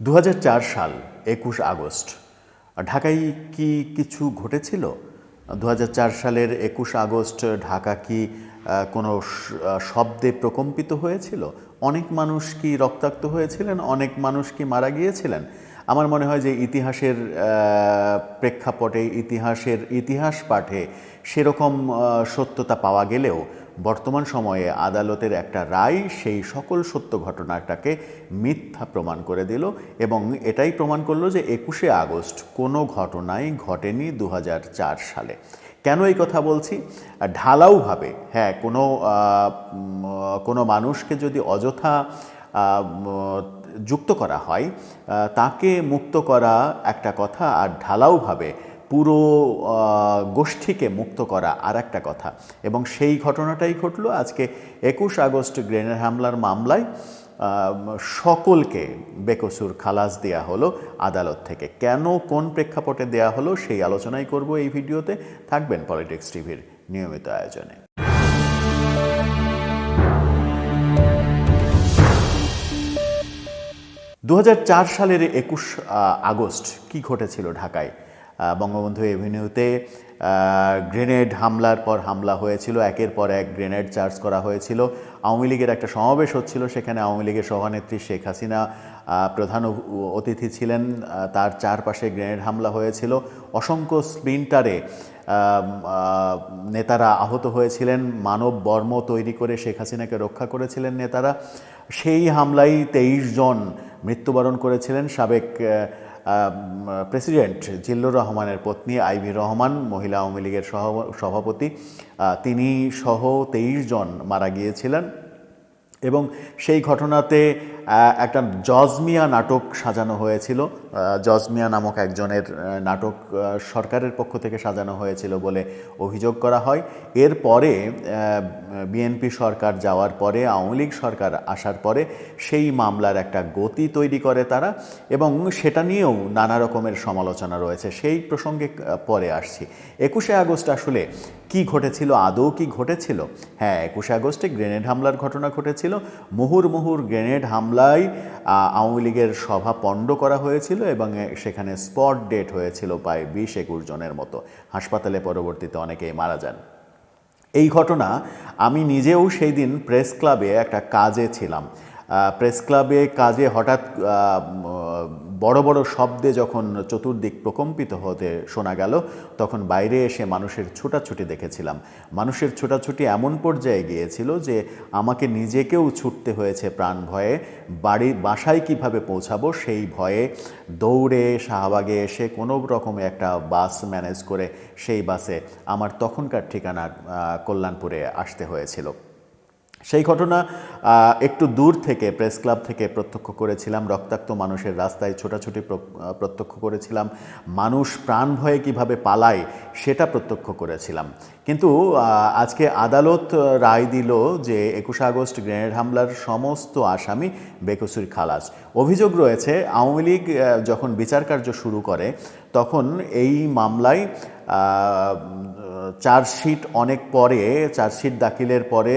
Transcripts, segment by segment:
২০০৪ সাল ২১ আগস্ট ঢাকায় কি কিছু ঘটেছিল? ২০০৪ সালের ২১ আগস্ট ঢাকা কি কোনো শব্দে প্রকম্পিত হয়েছিল? অনেক মানুষ কি রক্তাক্ত হয়েছিলেন? অনেক মানুষ কি মারা গিয়েছিলেন? আমার মনে হয় যে ইতিহাসের প্রেক্ষাপটে ইতিহাস পাঠে সেরকম সত্যতা পাওয়া গেলেও বর্তমান সময়ে আদালতের একটা রায় সেই সকল সত্য ঘটনাটাকে মিথ্যা প্রমাণ করে দিল এবং এটাই প্রমাণ করলো যে ২১শে আগস্ট কোনো ঘটনাই ঘটেনি ২০০৪ সালে। কেন এই কথা বলছি? ঢালাওভাবে হ্যাঁ, কোনো মানুষকে যদি অযথা যুক্ত করা হয় তাকে মুক্ত করা একটা কথা, আর ঢালাওভাবে পুরো গোষ্ঠীকে মুক্ত করা আর একটা কথা। এবং সেই ঘটনাটাই ঘটলো আজকে ২১ আগস্ট গ্রেনেড হামলার মামলায়। সকলকে বেকসুর খালাস দেয়া হলো আদালত থেকে। কেন, কোন প্রেক্ষাপটে দেয়া হলো সেই আলোচনাই করব এই ভিডিওতে। থাকবেন পলিটিক্স টিভির নিয়মিত আয়োজনে। ২০০৪ সালের ২১ আগস্ট কি ঘটেছিল ঢাকায়? বঙ্গবন্ধু এভিনিউতে গ্রেনেড হামলার পর হামলা হয়েছিল, একের পর এক গ্রেনেড চার্জ করা হয়েছিল। আওয়ামী লীগের একটা সমাবেশ হচ্ছিল, সেখানে আওয়ামী লীগের সভানেত্রী শেখ হাসিনা প্রধান অতিথি ছিলেন। তার চারপাশে গ্রেনেড হামলা হয়েছিল। অসংখ্য স্প্লিন্টারে নেতারা আহত হয়েছিলেন। মানব বর্ম তৈরি করে শেখ হাসিনাকে রক্ষা করেছিলেন নেতারা। সেই হামলায় ২৩ জন মৃত্যুবরণ করেছিলেন। সাবেক প্রেসিডেন্ট জিল্লুর রহমানের পত্নী আইভি রহমান, মহিলা আওয়ামী লীগের সভাপতি, তিনি সহ ২৩ জন মারা গিয়েছিলেন। এবং সেই ঘটনাতে একটা জজমিয়া নাটক সাজানো হয়েছিল। জজমিয়া নামক একজনের নাটক সরকারের পক্ষ থেকে সাজানো হয়েছিল বলে অভিযোগ করা হয়। এরপরে বিএনপি সরকার যাওয়ার পরে, আওয়ামী লীগ সরকার আসার পরে সেই মামলার একটা গতি তৈরি করে তারা, এবং সেটা নিয়েও নানা রকমের সমালোচনা রয়েছে। সেই প্রসঙ্গে পরে আসছি। ২১শে আগস্ট আসলে কি ঘটেছিল, আদৌ কি ঘটেছিল? হ্যাঁ, ২১শে আগস্টে গ্রেনেড হামলার ঘটনা ঘটেছিল। মুহুর্মুহুর গ্রেনেড হামলায় আওয়ামী লীগের সভা পণ্ড করা হয়েছিল এবং সেখানে স্পট ডেট হয়েছিল প্রায় ২০-২১ জনের মতো। হাসপাতালে পরবর্তীতে অনেকেই মারা যান। এই ঘটনা আমি নিজেও সেই দিন প্রেস ক্লাবে একটা কাজে ছিলাম। প্রেস ক্লাবে কাজে হঠাৎ বড় বড় শব্দে যখন চতুর্দিক প্রকম্পিত হতে শোনা গেল, তখন বাইরে এসে মানুষের ছোটাছুটি দেখেছিলাম। মানুষের ছোটাছুটি এমন পর্যায়ে গিয়েছিল যে আমাকে নিজেকেও ছুটতে হয়েছে প্রাণ ভয়ে। বাসায় কিভাবে পৌঁছাবো সেই ভয়ে দৌড়ে শাহবাগে এসে কোনো রকমে একটা বাস ম্যানেজ করে সেই বাসে আমার তখনকার ঠিকানা কল্যাণপুরে আসতে হয়েছিল। সেই ঘটনা একটু দূর থেকে প্রেস ক্লাব থেকে প্রত্যক্ষ করেছিলাম। রক্তাক্ত মানুষের রাস্তায় ছোটাছুটি প্রত্যক্ষ করেছিলাম। মানুষ প্রাণ ভয়ে কীভাবে পালায় সেটা প্রত্যক্ষ করেছিলাম। কিন্তু আজকে আদালত রায় দিল যে ২১ আগস্ট গ্রেনেড হামলার সমস্ত আসামি বেকসুর খালাস। অভিযোগ রয়েছে আওয়ামী লীগ যখন বিচার কার্য শুরু করে তখন এই মামলায় চার্জশিট চার্জশিট দাখিলের পরে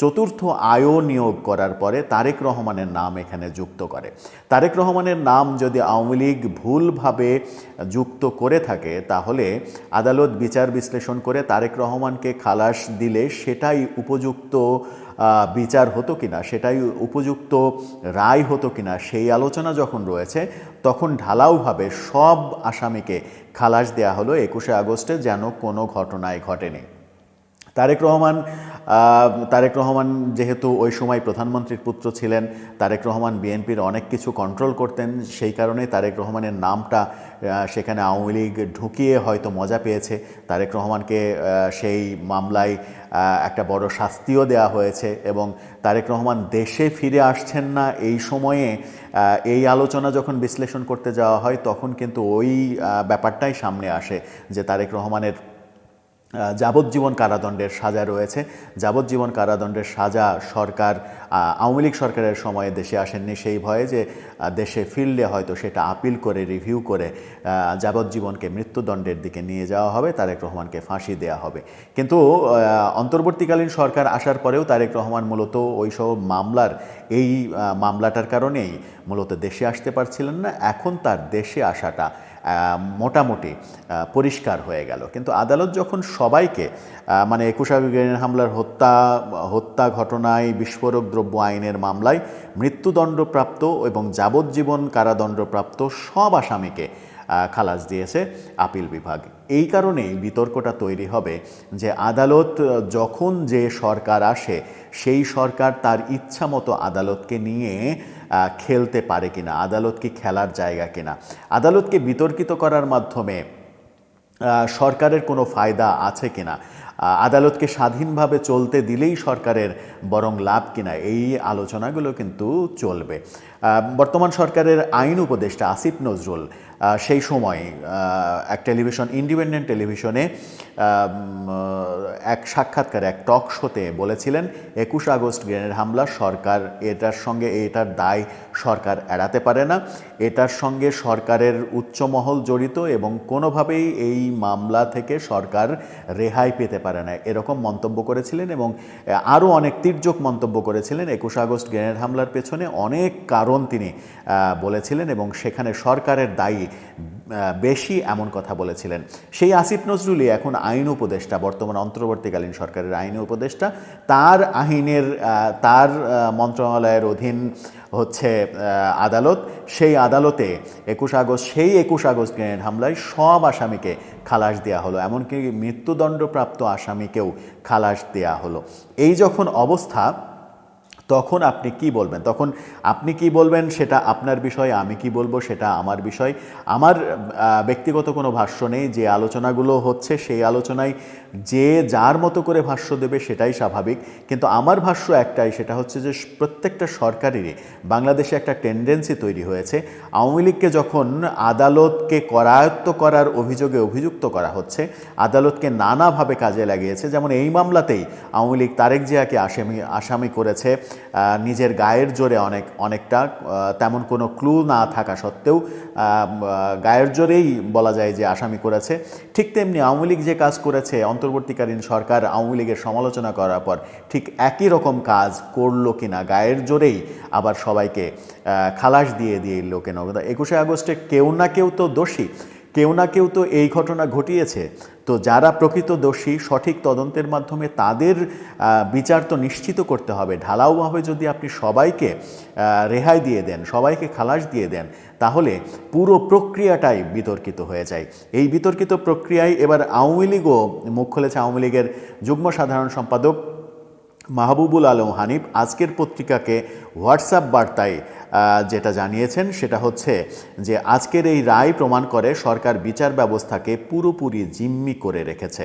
চতুর্থ আয়ও নিয়োগ করার পরে তারেক রহমানের নাম এখানে যুক্ত করে। তারেক রহমানের নাম যদি আওয়ামী লীগ ভুলভাবে যুক্ত করে থাকে তাহলে আদালত বিচার বিশ্লেষণ করে তারেক রহমানকে খালাস দিলে সেটাই উপযুক্ত বিচার হতো কিনা, সেটাই উপযুক্ত রায় হতো কিনা, সেই আলোচনা যখন রয়েছে তখন ঢালাওভাবে সব আসামিকে খালাস দেয়া হলো ২১শে আগস্টে, যেন কোনো ঘটনাই ঘটেনি। তারেক রহমান যেহেতু ওই সময় প্রধানমন্ত্রীর পুত্র ছিলেন, তারেক রহমান বিএনপির অনেক কিছু কন্ট্রোল করতেন, সেই কারণে তারেক রহমানের নামটা সেখানে আওয়ামী লীগ ঢুকিয়ে হয়তো মজা পেয়েছে। তারেক রহমানকে সেই মামলায় একটা বড় শাস্তিও দেওয়া হয়েছে এবং তারেক রহমান দেশে ফিরে আসছেন না এই সময়ে এই আলোচনা যখন বিশ্লেষণ করতে যাওয়া হয় তখন কিন্তু ওই ব্যাপারটাই সামনে আসে যে তারেক রহমানের যাবজ্জীবন কারাদণ্ডের সাজা রয়েছে। যাবজ্জীবন কারাদণ্ডের সাজা সরকার আওয়ামী লীগ সরকারের সময়ে দেশে আসেননি সেই ভয়ে যে দেশে ফিরলে হয়তো সেটা আপিল করে রিভিউ করে যাবজ্জীবনকে মৃত্যুদণ্ডের দিকে নিয়ে যাওয়া হবে, তারেক রহমানকে ফাঁসি দেওয়া হবে। কিন্তু অন্তর্বর্তীকালীন সরকার আসার পরেও তারেক রহমান মূলত ওই সব এই মামলাটার কারণেই মূলত দেশে আসতে পারছিলেন না। এখন তার দেশে আসাটা মোটামুটি পরিষ্কার হয়ে গেল। কিন্তু আদালত যখন সবাইকে মানে 21 আগস্ট গ্রেনেড হামলার হত্যা ঘটনায় বিস্ফোরক দ্রব্য আইনের মামলায় মৃত্যুদণ্ডপ্রাপ্ত এবং যাবজ্জীবন কারাদণ্ডপ্রাপ্ত সব আসামিকে খালাস দিয়েছে আপিল বিভাগ। এই কারণেই বিতর্কটা তৈরি হবে যে আদালত যখন যে সরকার আসে সেই সরকার তার ইচ্ছা মতো আদালতকে নিয়ে খেলতে পারে কিনা, আদালত কি খেলার জায়গা কিনা, আদালতকে বিতর্কিত করার মাধ্যমে সরকারের কোনো ফায়দা আছে কিনা, আদালতকে স্বাধীনভাবে চলতে দিলেই সরকারের বরং লাভ কিনা, এই আলোচনাগুলো কিন্তু চলবে। বর্তমান সরকারের আইন উপদেষ্টা আসিফ নজরুল সেই সময় এক ইন্ডিপেন্ডেন্ট টেলিভিশনে এক সাক্ষাৎকারে এক টক শোতে বলেছিলেন 21 আগস্ট গ্রেনেড হামলা সরকার এটার দায় সরকার এড়াতে পারে না, এটার সঙ্গে সরকারের উচ্চমহল জড়িত এবং কোনোভাবেই এই মামলা থেকে সরকার রেহাই পেতে পারে না, এরকম মন্তব্য করেছিলেন। এবং আরও অনেক তির্যক মন্তব্য করেছিলেন। 21 আগস্ট গ্রেনেড হামলার পেছনে অনেক কারণ তিনি বলেছিলেন এবং সেখানে সরকারের দায়ী বেশি এমন কথা বলেছিলেন। সেই আসিফ নজরুলই এখন আইন উপদেষ্টা, বর্তমান অন্তর্বর্তীকালীন সরকারের আইন উপদেষ্টা। তার মন্ত্রণালয়ের অধীন হচ্ছে আদালত। সেই আদালতে 21 আগস্ট গ্রেনেড হামলায় সব আসামিকে খালাস দেওয়া হলো, এমনকি মৃত্যুদণ্ডপ্রাপ্ত আসামিকেও খালাস দেওয়া হলো। এই যখন অবস্থা, তখন আপনি কি বলবেন সেটা আপনার বিষয়, আমি কি বলবো সেটা আমার বিষয়। আমার ব্যক্তিগত কোনো ভাষ্য নেই। যে আলোচনাগুলো হচ্ছে সেই আলোচনায় যে যার মতো করে ভাষ্য দেবে সেটাই স্বাভাবিক। কিন্তু আমার ভাষ্য একটাই, সেটা হচ্ছে যে প্রত্যেকটা সরকারেরই বাংলাদেশে একটা টেন্ডেন্সি তৈরি হয়েছে, আওয়ামী লীগকে যখন আদালতকে করায়ত্ত করার অভিযোগে অভিযুক্ত করা হচ্ছে, আদালতকে নানাভাবে কাজে লাগিয়েছে। যেমন এই মামলাতেই আওয়ামী লীগ তারেক জিয়াকে আসামি করেছে নিজের গায়ের জোরে, অনেকটা তেমন কোনো ক্লু না থাকা সত্ত্বেও গায়ের জোরেই বলা যায় যে আসামি করেছে। ঠিক তেমনি আওয়ামী লীগ যে কাজ করেছে, অন্তর্বর্তীকালীন সরকার আওয়ামী লীগের সমালোচনা করার পর ঠিক একই রকম কাজ করলো কিনা, গায়ের জোরেই আবার সবাইকে খালাস দিয়ে দিল কেন। 21 আগস্টে কেউ না কেউ তো দোষী, কেউ না কেউ তো এই ঘটনা ঘটিয়েছে। তো যারা প্রকৃত দোষী, সঠিক তদন্তের মাধ্যমে তাদের বিচার তো নিশ্চিত করতে হবে। ঢালাওভাবে যদি আপনি সবাইকে রেহাই দিয়ে দেন, সবাইকে খালাস দিয়ে দেন, তাহলে পুরো প্রক্রিয়াটাই বিতর্কিত হয়ে যায়। এই বিতর্কিত প্রক্রিয়ায় এবার আওয়ামী লীগও মুখ খুলেছে। আওয়ামী লীগের যুগ্ম সাধারণ সম্পাদক মাহবুবুল আলম হানিফ আজকের পত্রিকাকে হোয়াটসঅ্যাপ বার্তায় যেটা জানিয়েছেন সেটা হচ্ছে যে আজকের এই রায় প্রমাণ করে সরকার বিচার ব্যবস্থাকে পুরোপুরি জিম্মি করে রেখেছে।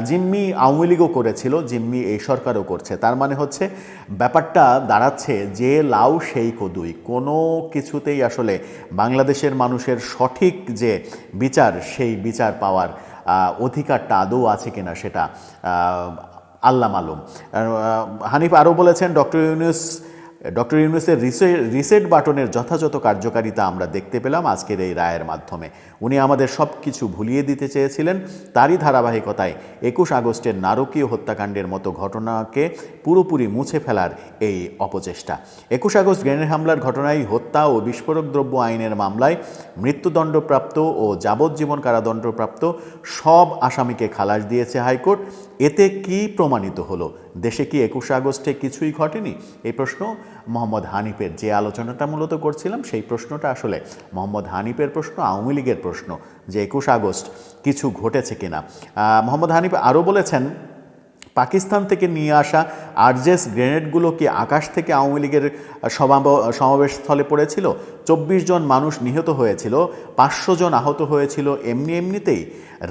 জিম্মি আওয়ামী লীগও করেছিল, জিম্মি এই সরকারও করছে। তার মানে হচ্ছে ব্যাপারটা দাঁড়াচ্ছে যে লাউ সেই কদুই, কোনো কিছুতেই আসলে বাংলাদেশের মানুষের সঠিক যে বিচার, সেই বিচার পাওয়ার অধিকারটা আদৌ আছে কিনা সেটা আল্লাহ মালুম। হানিফ আরও বলেছেন, ডক্টর ইউনূসের রিসেট বাটনের যথাযথ কার্যকারিতা আমরা দেখতে পেলাম আজকের এই রায়ের মাধ্যমে। উনি আমাদের সব কিছু ভুলিয়ে দিতে চেয়েছিলেন, তারই ধারাবাহিকতায় 21 আগস্টের নারকীয় হত্যাকাণ্ডের মতো ঘটনাকে পুরোপুরি মুছে ফেলার এই অপচেষ্টা। 21 আগস্ট গ্রেনেড হামলার ঘটনায় হত্যা ও বিস্ফোরক দ্রব্য আইনের মামলায় মৃত্যুদণ্ডপ্রাপ্ত ও যাবজ্জীবন কারাদণ্ডপ্রাপ্ত সব আসামিকে খালাস দিয়েছে হাইকোর্ট। এতে কি প্রমাণিত হলো? দেশে কি 21 আগস্টে কিছুই ঘটেনি? এই প্রশ্ন মোহাম্মদ হানিফের, যে আলোচনাটা মূলত করছিলাম সেই প্রশ্নটা আসলে মোহাম্মদ হানিফের প্রশ্ন, আওয়ামী লীগের প্রশ্ন, যে 21 আগস্ট কিছু ঘটেছে কিনা। মোহাম্মদ হানিফ আরও বলেছেন, পাকিস্তান থেকে নিয়ে আসা আরজেস গ্রেনেডগুলো কি আকাশ থেকে আওয়ামী লীগের সমাবেশস্থলে পড়েছিল? 24 জন মানুষ নিহত হয়েছিল, 500 জন আহত হয়েছিল এমনিতেই।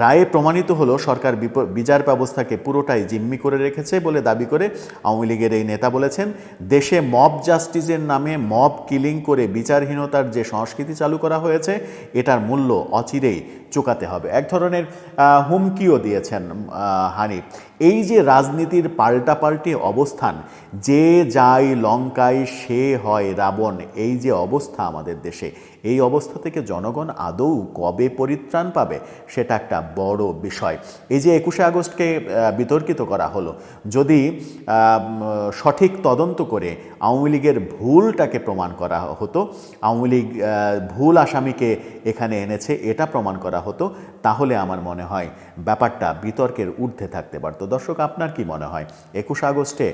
রায়ে প্রমাণিত হলো সরকার বিচার ব্যবস্থাকে পুরোটাই জিম্মি করে রেখেছে বলে দাবি করে আওয়ামী লীগের এই নেতা বলেছেন, দেশে মব জাস্টিসের নামে মব কিলিং করে বিচারহীনতার যে সংস্কৃতি চালু করা হয়েছে এটার মূল্য অচিরেই চুকাতে হবে। এক ধরনের হুমকিও দিয়েছেন হানিফ। এই যে রাজনীতির পাল্টাপাল্টি অবস্থান, যে যায় লঙ্কায় সে হয় রাবণ, এই যে অবস্থা আমাদের দেশে, এই অবস্থা থেকে জনগণ আদৌ কবে পরিত্রাণ পাবে সেটা একটা বড় বিষয়। এই যে 21শে আগস্টকে বিতর্কিত করা হলো, যদি সঠিক তদন্ত করে আওয়ামী লীগের ভুলটাকে প্রমাণ করা হতো, আওয়ামী লীগ ভুল আসামিকে এখানে এনেছে এটা প্রমাণ করা হতো, তাহলে আমার মনে হয় ব্যাপারটা বিতর্কের ঊর্ধ্বে থাকতে পারত। দর্শক, আপনার কি মনে হয় 21 আগস্টে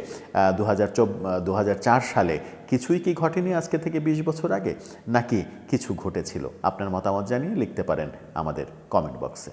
2004 সালে কিছুই কি ঘটেনি আজকে থেকে 20 বছর আগে, নাকি কিছু ঘটেছিল? আপনার মতামত জানিয়ে লিখতে পারেন আমাদের কমেন্ট বক্সে।